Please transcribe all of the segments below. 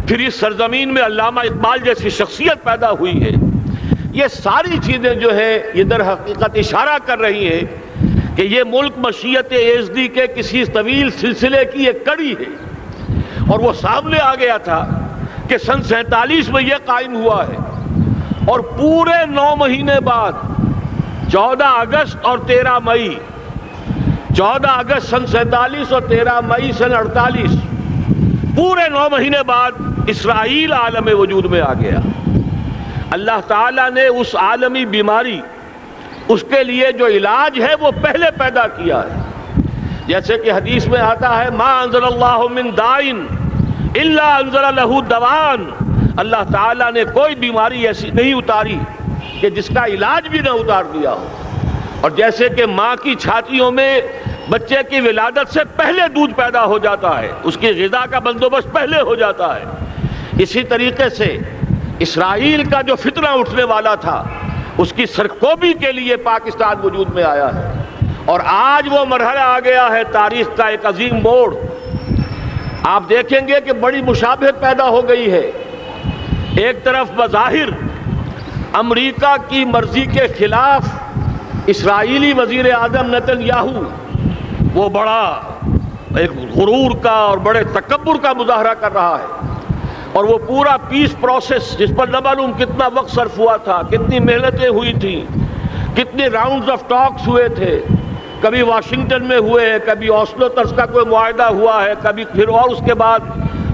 پھر اس سرزمین میں علامہ اقبال جیسی شخصیت پیدا ہوئی ہے. یہ ساری چیزیں جو ہے یہ در حقیقت اشارہ کر رہی ہیں کہ یہ ملک مشیت ایزدی کے کسی طویل سلسلے کی ایک کڑی ہے. اور وہ سامنے آ گیا تھا کہ سن 47 میں یہ قائم ہوا ہے، اور پورے 9 مہینے بعد 14 اگست اور 13 مئی، 14 اگست سن 47 اور 13 مئی سن 48، پورے 9 مہینے بعد اسرائیل عالم وجود میں آ گیا. اللہ تعالیٰ نے اس عالمی بیماری، اس کے لیے جو علاج ہے وہ پہلے پیدا کیا ہے. جیسے کہ حدیث میں آتا ہے ما انزل اللہ من دائن الا انزل له دوان، اللہ تعالیٰ نے کوئی بیماری ایسی نہیں اتاری کہ جس کا علاج بھی نہ اتار دیا ہو. اور جیسے کہ ماں کی چھاتیوں میں بچے کی ولادت سے پہلے دودھ پیدا ہو جاتا ہے، اس کی غذا کا بندوبست پہلے ہو جاتا ہے، اسی طریقے سے اسرائیل کا جو فتنہ اٹھنے والا تھا اس کی سرکوبی کے لیے پاکستان وجود میں آیا ہے. اور آج وہ مرحلہ آ گیا ہے تاریخ کا ایک عظیم موڑ. آپ دیکھیں گے کہ بڑی مشابہت پیدا ہو گئی ہے. ایک طرف بظاہر امریکہ کی مرضی کے خلاف اسرائیلی وزیر اعظم نتن یاہو وہ بڑا ایک غرور کا اور بڑے تکبر کا مظاہرہ کر رہا ہے، اور وہ پورا پیس پروسیس جس پر نہ معلوم کتنا وقت صرف ہوا تھا، کتنی محنتیں ہوئی تھیں، کتنے راؤنڈز آف ٹاکس ہوئے تھے، کبھی واشنگٹن میں ہوئے، کبھی اوسلو طرز کا کوئی معاہدہ ہوا ہے، کبھی پھر اور اس کے بعد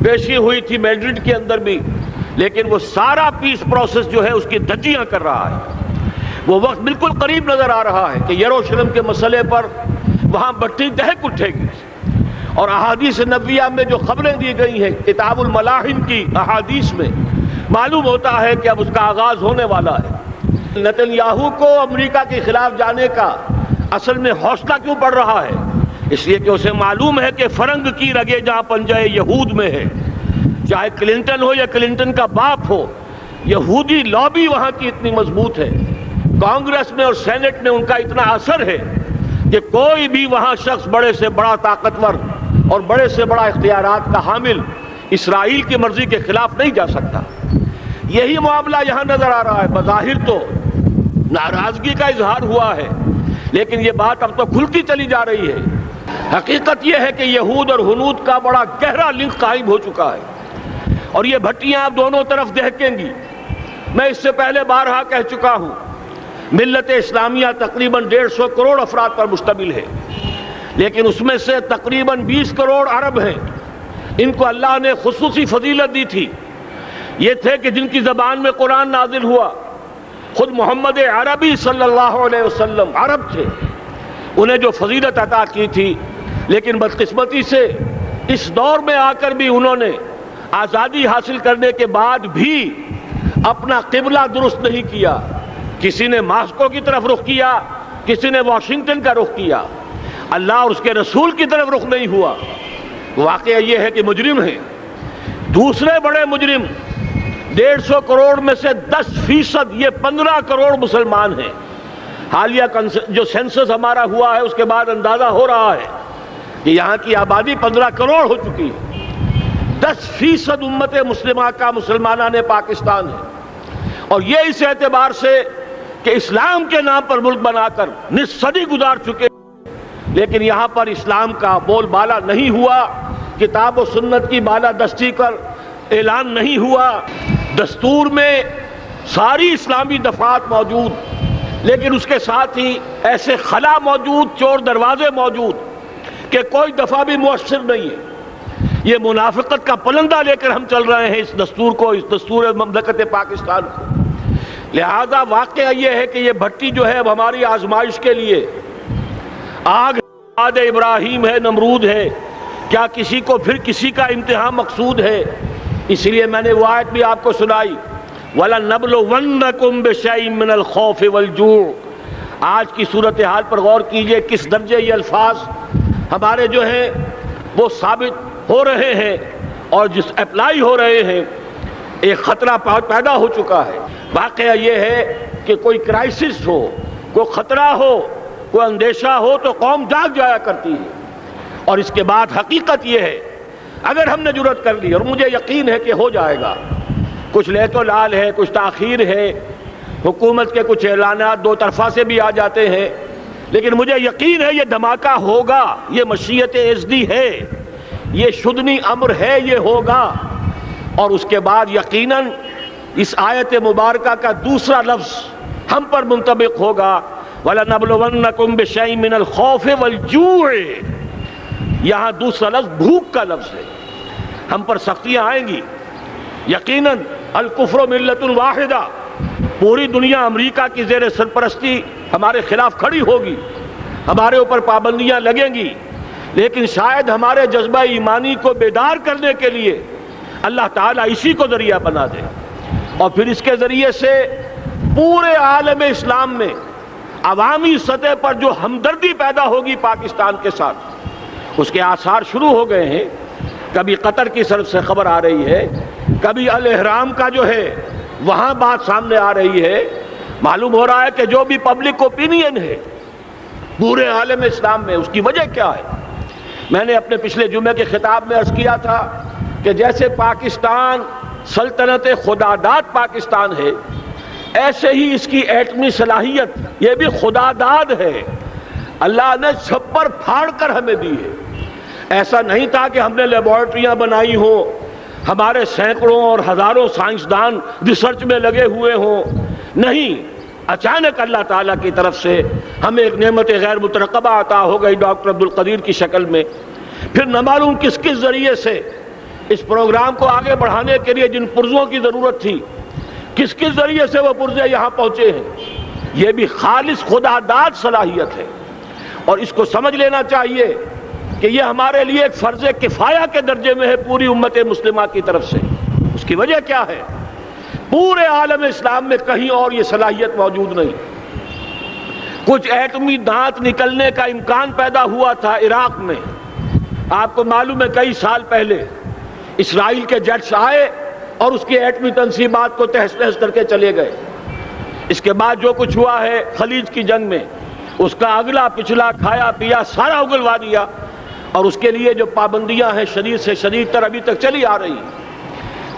پیشی ہوئی تھی میڈرڈ کے اندر بھی، لیکن وہ سارا پیس پروسیس جو ہے اس کی دھجیاں کر رہا ہے. وہ وقت بالکل قریب نظر آ رہا ہے کہ یروشلم کے مسئلے پر وہاں بٹی دہک اٹھے گی. اور احادیث نبویہ میں جو خبریں دی گئی ہیں کتاب الملاحم کی احادیث میں معلوم ہوتا ہے کہ اب اس کا آغاز ہونے والا ہے. نتن یاہو کو امریکہ کے خلاف جانے کا اصل میں حوصلہ کیوں پڑ رہا ہے؟ اس لیے کہ اسے معلوم ہے کہ فرنگ کی رگیں جہاں پنجہ یہود میں ہے، چاہے کلنٹن ہو یا کلنٹن کا باپ ہو، یہودی لابی وہاں کی اتنی مضبوط ہے، کانگریس میں اور سینٹ میں ان کا اتنا اثر ہے کہ کوئی بھی وہاں شخص بڑے سے بڑا طاقتور اور بڑے سے بڑا اختیارات کا حامل اسرائیل کی مرضی کے خلاف نہیں جا سکتا. یہی معاملہ یہاں نظر آ رہا ہے. بظاہر تو ناراضگی کا اظہار ہوا ہے، لیکن یہ بات اب تو کھلتی چلی جا رہی ہے. حقیقت یہ ہے کہ یہود اور ہنود کا بڑا گہرا لنک قائم ہو چکا ہے، اور یہ بھٹیاں اب دونوں طرف دہکیں گی. میں اس سے پہلے بارہا کہہ چکا ہوں، ملت اسلامیہ تقریباً 150 کروڑ افراد پر مشتمل ہے، لیکن اس میں سے تقریباً 20 کروڑ عرب ہیں. ان کو اللہ نے خصوصی فضیلت دی تھی. یہ تھے کہ جن کی زبان میں قرآن نازل ہوا، خود محمد عربی صلی اللہ علیہ وسلم عرب تھے، انہیں جو فضیلت عطا کی تھی. لیکن بدقسمتی سے اس دور میں آ کر بھی انہوں نے آزادی حاصل کرنے کے بعد بھی اپنا قبلہ درست نہیں کیا. کسی نے ماسکو کی طرف رخ کیا، کسی نے واشنگٹن کا رخ کیا، اللہ اور اس کے رسول کی طرف رخ نہیں ہوا. واقعہ یہ ہے کہ مجرم ہیں. دوسرے بڑے مجرم 150 کروڑ میں سے 10%، یہ 15 کروڑ مسلمان ہیں. حالیہ جو سینسس ہمارا ہوا ہے اس کے بعد اندازہ ہو رہا ہے کہ یہاں کی آبادی 15 کروڑ ہو چکی ہے. 10% امت مسلمہ کا مسلمانان پاکستان ہے. اور یہ اس اعتبار سے کہ اسلام کے نام پر ملک بنا کر نصف صدی گزار چکے، لیکن یہاں پر اسلام کا بول بالا نہیں ہوا، کتاب و سنت کی بالا دستی پر اعلان نہیں ہوا. دستور میں ساری اسلامی دفعات موجود، لیکن اس کے ساتھ ہی ایسے خلا موجود، چور دروازے موجود کہ کوئی دفعہ بھی مؤثر نہیں ہے. یہ منافقت کا پلندہ لے کر ہم چل رہے ہیں اس دستور کو، اس دستور مملکت پاکستان کو. لہذا واقعہ یہ ہے کہ یہ بھٹی جو ہے اب ہماری آزمائش کے لیے آگ آد ابراہیم ہے، نمرود ہے. کیا کسی کو پھر کسی کا امتحان مقصود ہے؟ اس لیے میں نے وہ آیت بھی آپ کو سنائی، وَلَنَّبْلُوَنَّكُمْ بِشَيْءٍ مِّنَ الْخَوْفِ وَالْجُوعِ. آج کی صورتحال پر غور کیجئے، کس درجے یہ الفاظ ہمارے جو ہیں وہ ثابت ہو رہے ہیں اور جس اپلائی ہو رہے ہیں. ایک خطرہ پیدا ہو چکا ہے. واقعہ یہ ہے کہ کوئی کرائسس ہو، کوئی خطرہ ہو، کوئی اندیشہ ہو تو قوم جاگ جایا کرتی ہے. اور اس کے بعد حقیقت یہ ہے اگر ہم نے جرأت کر لی، اور مجھے یقین ہے کہ ہو جائے گا، کچھ لیت و لال ہے، کچھ تاخیر ہے، حکومت کے کچھ اعلانات دو طرفہ سے بھی آ جاتے ہیں، لیکن مجھے یقین ہے یہ دھماکہ ہوگا، یہ مشیت ازدی ہے، یہ شدنی امر ہے، یہ ہوگا۔ اور اس کے بعد یقیناً اس آیت مبارکہ کا دوسرا لفظ ہم پر منطبق ہوگا، وَلَنَبْلُوَنَّكُمْ بِشَيْءٍ مِّنَ الْخَوْفِ وَالْجُوعِ۔ یہاں دوسرا لفظ بھوک کا لفظ ہے، ہم پر سختیاں آئیں گی یقیناً۔ الکفر ملت واحدہ، پوری دنیا امریکہ کی زیر سرپرستی ہمارے خلاف کھڑی ہوگی، ہمارے اوپر پابندیاں لگیں گی، لیکن شاید ہمارے جذبہ ایمانی کو بیدار کرنے کے لیے اللہ تعالیٰ اسی کو ذریعہ بنا دے، اور پھر اس کے ذریعے سے پورے عالم اسلام میں عوامی سطح پر جو ہمدردی پیدا ہوگی پاکستان کے ساتھ، اس کے آثار شروع ہو گئے ہیں۔ کبھی قطر کی طرف سے خبر آ رہی ہے، کبھی الاحرام کا جو ہے وہاں بات سامنے آ رہی ہے۔ معلوم ہو رہا ہے کہ جو بھی پبلک اوپینین ہے پورے عالم اسلام میں، اس کی وجہ کیا ہے؟ میں نے اپنے پچھلے جمعے کے خطاب میں عرض کیا تھا کہ جیسے پاکستان سلطنت خداداد پاکستان ہے، ایسے ہی اس کی ایٹمی صلاحیت یہ بھی خداداد ہے، اللہ نے چھپر پھاڑ کر ہمیں دی ہے۔ ایسا نہیں تھا کہ ہم نے لیبارٹریاں بنائی ہوں، ہمارے سینکڑوں اور ہزاروں سائنسدان ریسرچ میں لگے ہوئے ہوں، نہیں، اچانک اللہ تعالیٰ کی طرف سے ہمیں ایک نعمت غیر مترقبہ عطا ہو گئی ڈاکٹر عبدالقدیر کی شکل میں۔ پھر نہ معلوم کس کس ذریعے سے اس پروگرام کو آگے بڑھانے کے لیے جن پرزوں کی ضرورت تھی، کس کس ذریعے سے وہ پرزے یہاں پہنچے ہیں، یہ بھی خالص خداداد صلاحیت ہے، اور اس کو سمجھ لینا چاہیے کہ یہ ہمارے لیے ایک فرض کفایہ کے درجے میں ہے پوری امت مسلمہ کی طرف سے۔ اس کی وجہ کیا ہے؟ پورے عالم اسلام میں کہیں اور یہ صلاحیت موجود نہیں۔ کچھ ایٹمی دانت نکلنے کا امکان پیدا ہوا تھا عراق میں، آپ کو معلوم ہے کئی سال پہلے اسرائیل کے جیٹس آئے اور اس کی ایٹمی تنصیبات کو تہس نہس کر کے چلے گئے۔ اس کے بعد جو کچھ ہوا ہے خلیج کی جنگ میں، اس کا اگلا پچھلا کھایا پیا سارا اگلوا دیا، اور اس کے لیے جو پابندیاں ہیں شدید سے شدید تر ابھی تک چلی آ رہی ہیں۔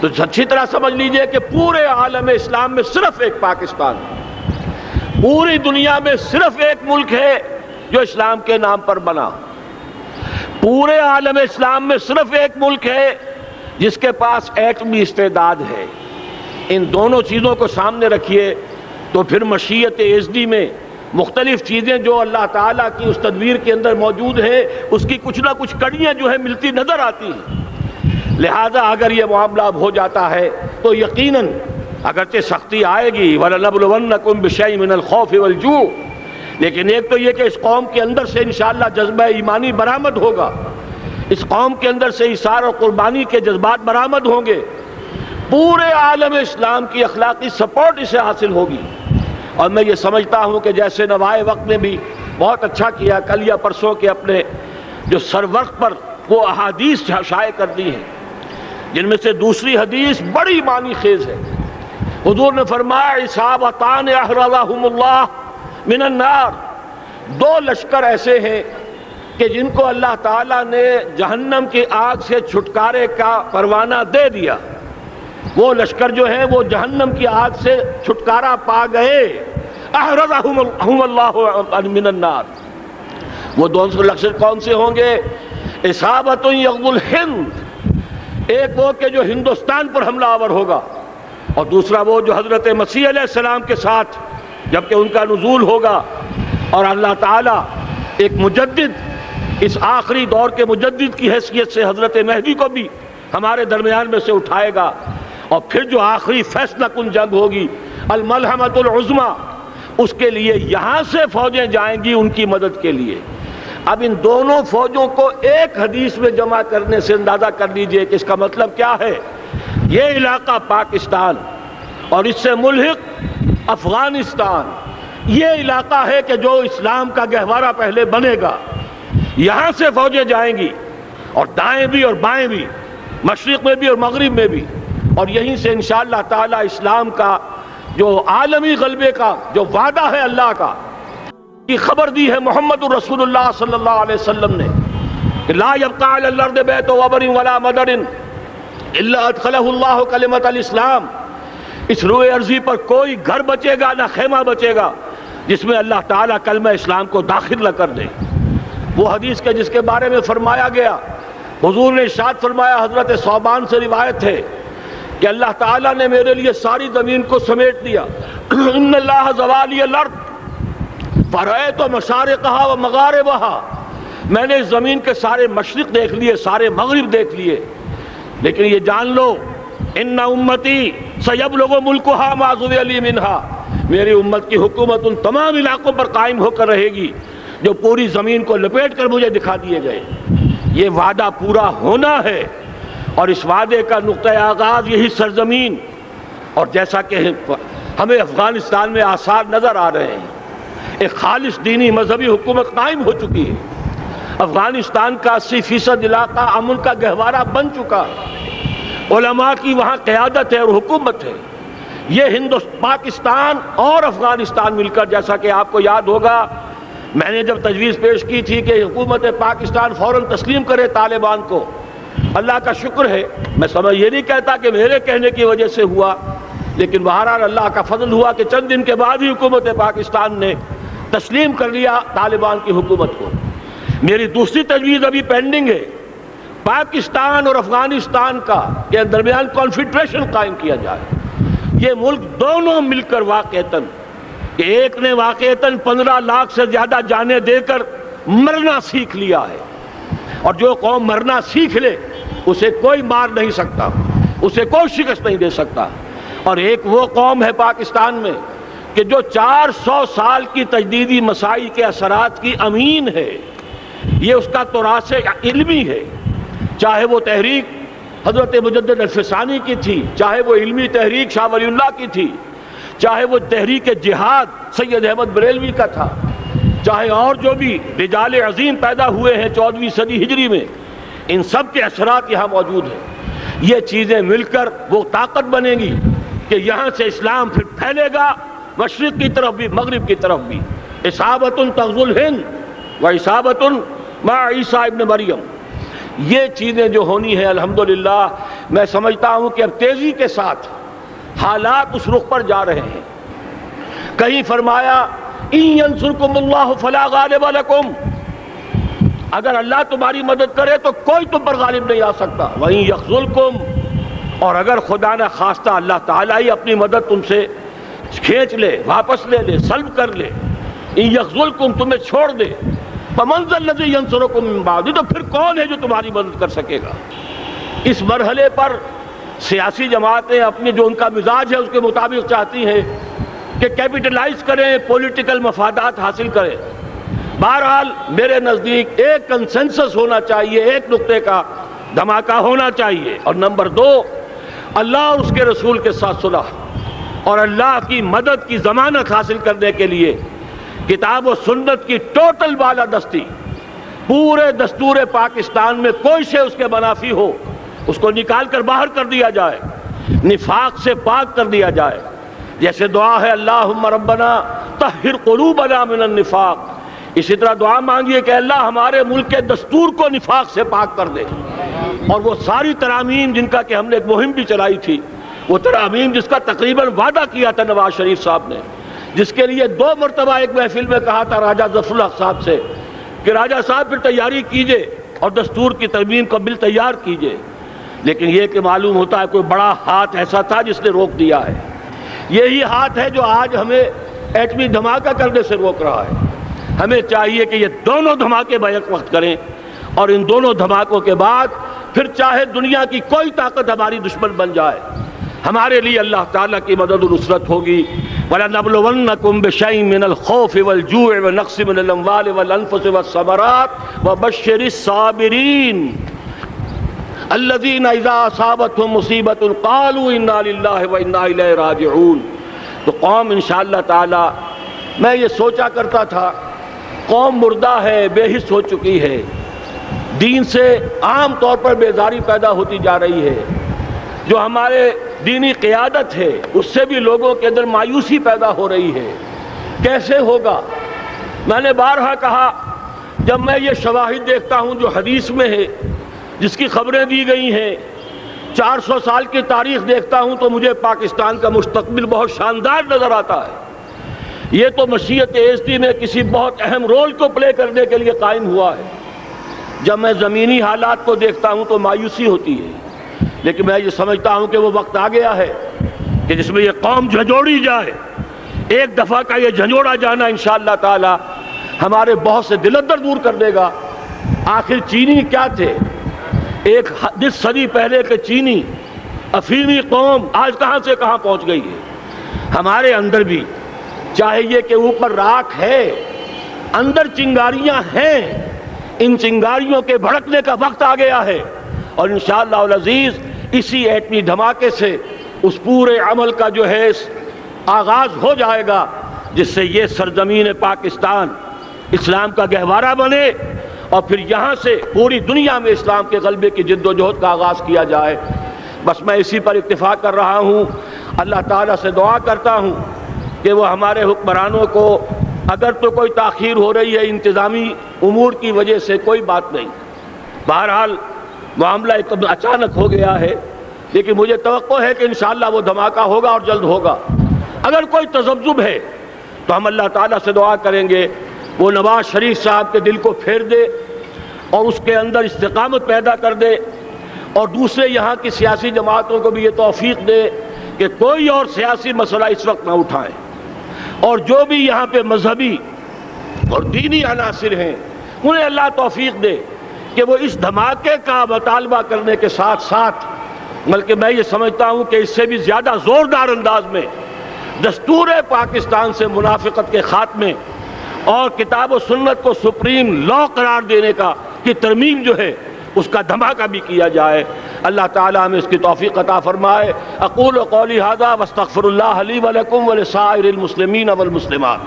تو اچھی طرح سمجھ لیجئے کہ پورے عالم اسلام میں صرف ایک پاکستان ہے، پوری دنیا میں صرف ایک ملک ہے جو اسلام کے نام پر بنا، پورے عالم اسلام میں صرف ایک ملک ہے جس کے پاس ایٹمی استعداد ہے۔ ان دونوں چیزوں کو سامنے رکھیے تو پھر مشیت ازدی میں مختلف چیزیں جو اللہ تعالیٰ کی اس تدبیر کے اندر موجود ہیں، اس کی کچھ نہ کچھ کڑیاں جو ہے ملتی نظر آتی ہیں۔ لہذا اگر یہ معاملہ اب ہو جاتا ہے تو یقیناً اگرچہ سختی آئے گی، وَلَنَبْلُوَنَّكُمْ بِشَيْءٍ مِّنَ الْخَوْفِ وَالْجُوعِ، لیکن ایک تو یہ کہ اس قوم کے اندر سے انشاءاللہ جذبہ ایمانی برآمد ہوگا، اس قوم کے اندر سے ایثار اور قربانی کے جذبات برآمد ہوں گے، پورے عالم اسلام کی اخلاقی سپورٹ اسے حاصل ہوگی۔ اور میں یہ سمجھتا ہوں کہ جیسے نوائے وقت نے بھی بہت اچھا کیا، کل یا پرسوں کے اپنے جو سر وقت پر وہ احادیث شائع کر دی ہیں، جن میں سے دوسری حدیث بڑی معنی خیز ہے۔ حضور نے فرمایا اصابتان احرزہم اللہ من النار، دو لشکر ایسے ہیں کہ جن کو اللہ تعالیٰ نے جہنم کی آگ سے چھٹکارے کا پروانہ دے دیا، وہ لشکر جو ہیں وہ جہنم کی آگ سے چھٹکارا پا گئے، احرزہم اللہ من النار۔ وہ دونوں لشکر کون سے ہوں گے؟ اصابت یغزو الہند، ایک وہ کہ جو ہندوستان پر حملہ آور ہوگا، اور دوسرا وہ جو حضرت مسیح علیہ السلام کے ساتھ جبکہ ان کا نزول ہوگا، اور اللہ تعالیٰ ایک مجدد، اس آخری دور کے مجدد کی حیثیت سے حضرت مہدی کو بھی ہمارے درمیان میں سے اٹھائے گا، اور پھر جو آخری فیصلہ کن جنگ ہوگی الملحمۃ العظمیٰ، اس کے لیے یہاں سے فوجیں جائیں گی ان کی مدد کے لیے۔ اب ان دونوں فوجوں کو ایک حدیث میں جمع کرنے سے اندازہ کر لیجئے کہ اس کا مطلب کیا ہے۔ یہ علاقہ پاکستان اور اس سے ملحق افغانستان، یہ علاقہ ہے کہ جو اسلام کا گہوارہ پہلے بنے گا، یہاں سے فوجیں جائیں گی، اور دائیں بھی اور بائیں بھی، مشرق میں بھی اور مغرب میں بھی، اور یہیں سے انشاءاللہ تعالی اسلام کا جو عالمی غلبے کا جو وعدہ ہے اللہ کا، کی خبر دی ہے محمد الرسول اللہ صلی اللہ علیہ وسلم نے، کہ لا یبقى علی الارض بیت وبر ولا مدر الا ادخلہ اللہ کلمۃ الاسلام، اس روئے ارضی پر کوئی گھر بچے گا نہ خیمہ بچے گا جس میں اللہ تعالیٰ کلمہ اسلام کو داخل نہ کر دے۔ وہ حدیث کے جس کے بارے میں فرمایا گیا، حضور نے ارشاد فرمایا، حضرت ثوبان سے روایت ہے کہ اللہ تعالیٰ نے میرے لیے ساری زمین کو سمیٹ دیا۔ ان اللہ زوالی الارض فرأیت مشارقہا و مغاربہا، میں نے اس زمین کے سارے مشرق دیکھ لیے، سارے مغرب دیکھ لیے، لیکن یہ جان لو ان امتی سیبلغ ملکہا ما ذوی لی منہا، میری امت کی حکومت ان تمام علاقوں پر قائم ہو کر رہے گی جو پوری زمین کو لپیٹ کر مجھے دکھا دیے گئے۔ یہ وعدہ پورا ہونا ہے، اور اس وعدے کا نقطہ آغاز یہی سرزمین، اور جیسا کہ ہمیں افغانستان میں آثار نظر آ رہے ہیں، ایک خالص دینی مذہبی حکومت قائم ہو چکی ہے۔ افغانستان کا 80% علاقہ امن کا گہوارہ بن چکا، علماء کی وہاں قیادت ہے اور حکومت ہے۔ یہ پاکستان اور افغانستان مل کر، جیسا کہ آپ کو یاد ہوگا میں نے جب تجویز پیش کی تھی کہ حکومت پاکستان فوراً تسلیم کرے طالبان کو، اللہ کا شکر ہے، میں یہ نہیں کہتا کہ میرے کہنے کی وجہ سے ہوا، لیکن بہرحال اللہ کا فضل ہوا کہ چند دن کے بعد ہی حکومت پاکستان نے تسلیم کر لیا طالبان کی حکومت کو۔ میری دوسری تجویز ابھی پینڈنگ ہے، پاکستان اور افغانستان کا کے درمیان کانفیڈریشن قائم کیا جائے۔ یہ ملک دونوں مل کر واقعتاً، کہ ایک نے واقعتاً 15 لاکھ سے زیادہ جانیں دے کر مرنا سیکھ لیا ہے، اور جو قوم مرنا سیکھ لے اسے کوئی مار نہیں سکتا، اسے کوئی شکست نہیں دے سکتا، اور ایک وہ قوم ہے پاکستان میں کہ جو 400 سال کی تجدیدی مساعی کے اثرات کی امین ہے، یہ اس کا تراث علمی ہے، چاہے وہ تحریک حضرت مجدد الفسانی کی تھی، چاہے وہ علمی تحریک شاہ ولی اللہ کی تھی، چاہے وہ تحریک جہاد سید احمد بریلوی کا تھا، چاہے اور جو بھی رجال عظیم پیدا ہوئے ہیں 14ویں صدی ہجری میں، ان سب کے اثرات یہاں موجود ہیں۔ یہ چیزیں مل کر وہ طاقت بنے گی کہ یہاں سے اسلام پھر پھیلے گا، مشرق کی طرف بھی مغرب کی طرف بھی۔ اصابۃ تغزو الہند و اصابۃ مع عیسیٰ ابن مریم، یہ چیزیں جو ہونی ہیں الحمدللہ میں سمجھتا ہوں کہ اب تیزی کے ساتھ حالات اس رخ پر جا رہے ہیں۔ کہیں فرمایا ان ینصرکم اللہ فلا غالب لکم، اگر اللہ تمہاری مدد کرے تو کوئی تم پر غالب نہیں آ سکتا، وَإِن یخذلکم، اور اگر خدا نہ خواستہ اللہ تعالیٰ ہی اپنی مدد تم سے کھینچ لے، واپس لے لے، سلب کر لے، ان یخذلکم، تمہیں چھوڑ دے، فمن ذا الذی ینصرکم من بعد، تو پھر کون ہے جو تمہاری مدد کر سکے گا۔ اس مرحلے پر سیاسی جماعتیں اپنے جو ان کا مزاج ہے اس کے مطابق چاہتی ہیں کہ کیپٹلائز کریں، پولیٹیکل مفادات حاصل کریں۔ بہرحال میرے نزدیک ایک کنسنسس ہونا چاہیے، ایک نقطے کا دھماکہ ہونا چاہیے، اور نمبر 2 اللہ اور اس کے رسول کے ساتھ صلح اور اللہ کی مدد کی ضمانت حاصل کرنے کے لیے کتاب و سنت کی ٹوٹل بالادستی، پورے دستور پاکستان میں کوئی شے اس کے منافی ہو اس کو نکال کر باہر کر دیا جائے، نفاق سے پاک کر دیا جائے۔ جیسے دعا ہے اللہم ربنا طہر قلوبنا من النفاق، اسی طرح دعا مانگیے کہ اللہ ہمارے ملک کے دستور کو نفاق سے پاک کر دے، اور وہ ساری ترامیم جن کا کہ ہم نے ایک مہم بھی چلائی تھی، وہ ترامیم جس کا تقریباً وعدہ کیا تھا نواز شریف صاحب نے، جس کے لیے 2 مرتبہ ایک محفل میں کہا تھا راجہ ظفر الحق صاحب سے کہ راجہ صاحب پھر تیاری کیجئے اور دستور کی ترمیم کا بل تیار کیجئے، لیکن یہ کہ معلوم ہوتا ہے کوئی بڑا ہاتھ ایسا تھا جس نے روک دیا ہے۔ یہی ہاتھ ہے جو آج ہمیں ایٹمی دھماکہ کرنے سے روک رہا ہے۔ ہمیں چاہیے کہ یہ دونوں دھماکے بیک وقت کریں، اور ان دونوں دھماکوں کے بعد پھر چاہے دنیا کی کوئی طاقت ہماری دشمن بن جائے، ہمارے لیے اللہ تعالیٰ کی مدد و نصرت ہوگی۔ وَلَنَبْلُوَنَّكُمْ بِشَيْءٍ مِّنَ الْخَوْفِ وَالْجُوعِ وَنَقْصٍ مِّنَ الْأَمْوَالِ وَالْأَنفُسِ وَالثَّمَرَاتِ وَبَشِّرِ الصَّابِرِينَ الَّذِينَ إِذَا أَصَابَتْهُمْ مُصِيبَةٌ قَالُوا إِنَّا لِلَّهِ وَإِنَّا إِلَيْهِ رَاجِعُونَ۔ تو قوم انشاءاللہ تعالی، میں یہ سوچا کرتا تھا قوم مردہ ہے، بے حس ہو چکی ہے، دین سے عام طور پر بیزاری پیدا ہوتی جا رہی ہے، جو ہمارے دینی قیادت ہے اس سے بھی لوگوں کے اندر مایوسی پیدا ہو رہی ہے۔ کیسے ہوگا؟ میں نے بارہا کہا جب میں یہ شواہد دیکھتا ہوں جو حدیث میں ہے، جس کی خبریں دی گئی ہیں، 400 سال کی تاریخ دیکھتا ہوں، تو مجھے پاکستان کا مستقبل بہت شاندار نظر آتا ہے۔ یہ تو مشیت ایزدی میں کسی بہت اہم رول کو پلے کرنے کے لیے قائم ہوا ہے۔ جب میں زمینی حالات کو دیکھتا ہوں تو مایوسی ہوتی ہے، لیکن میں یہ سمجھتا ہوں کہ وہ وقت آ گیا ہے کہ جس میں یہ قوم جھنجھوڑی جائے۔ ایک دفعہ کا یہ جھنجھوڑا جانا انشاءاللہ تعالی ہمارے بہت سے دل اندر دور کر دے گا۔ آخر چینی کیا تھے؟ ایک 10 صدی پہلے کے چینی افیمی قوم آج کہاں سے کہاں پہنچ گئی ہے۔ ہمارے اندر بھی چاہے یہ کہ اوپر راکھ ہے، اندر چنگاریاں ہیں، ان چنگاریوں کے بھڑکنے کا وقت آ گیا ہے، اور انشاءاللہ العزیز اسی ایٹمی دھماکے سے اس پورے عمل کا جو ہے آغاز ہو جائے گا، جس سے یہ سرزمین پاکستان اسلام کا گہوارہ بنے، اور پھر یہاں سے پوری دنیا میں اسلام کے غلبے کی جد و جہد کا آغاز کیا جائے۔ بس میں اسی پر اتفاق کر رہا ہوں۔ اللہ تعالیٰ سے دعا کرتا ہوں کہ وہ ہمارے حکمرانوں کو، اگر تو کوئی تاخیر ہو رہی ہے انتظامی امور کی وجہ سے، کوئی بات نہیں، بہرحال معاملہ ایک اچانک ہو گیا ہے، لیکن مجھے توقع ہے کہ انشاءاللہ وہ دھماکہ ہوگا اور جلد ہوگا۔ اگر کوئی تذبذب ہے تو ہم اللہ تعالیٰ سے دعا کریں گے وہ نواز شریف صاحب کے دل کو پھیر دے اور اس کے اندر استقامت پیدا کر دے، اور دوسرے یہاں کی سیاسی جماعتوں کو بھی یہ توفیق دے کہ کوئی اور سیاسی مسئلہ اس وقت نہ اٹھائیں، اور جو بھی یہاں پہ مذہبی اور دینی عناصر ہیں انہیں اللہ توفیق دے کہ وہ اس دھماکے کا مطالبہ کرنے کے ساتھ ساتھ، بلکہ میں یہ سمجھتا ہوں کہ اس سے بھی زیادہ زوردار انداز میں دستور پاکستان سے منافقت کے خاتمے اور کتاب و سنت کو سپریم لا قرار دینے کی ترمیم جو ہے اس کا دھماکہ بھی کیا جائے۔ اللہ تعالیٰ ہمیں اس کی توفیق عطا فرمائے۔ اقول قولی ھذا واستغفر اللہ لی ولکم ولسائر المسلمین والمسلمات۔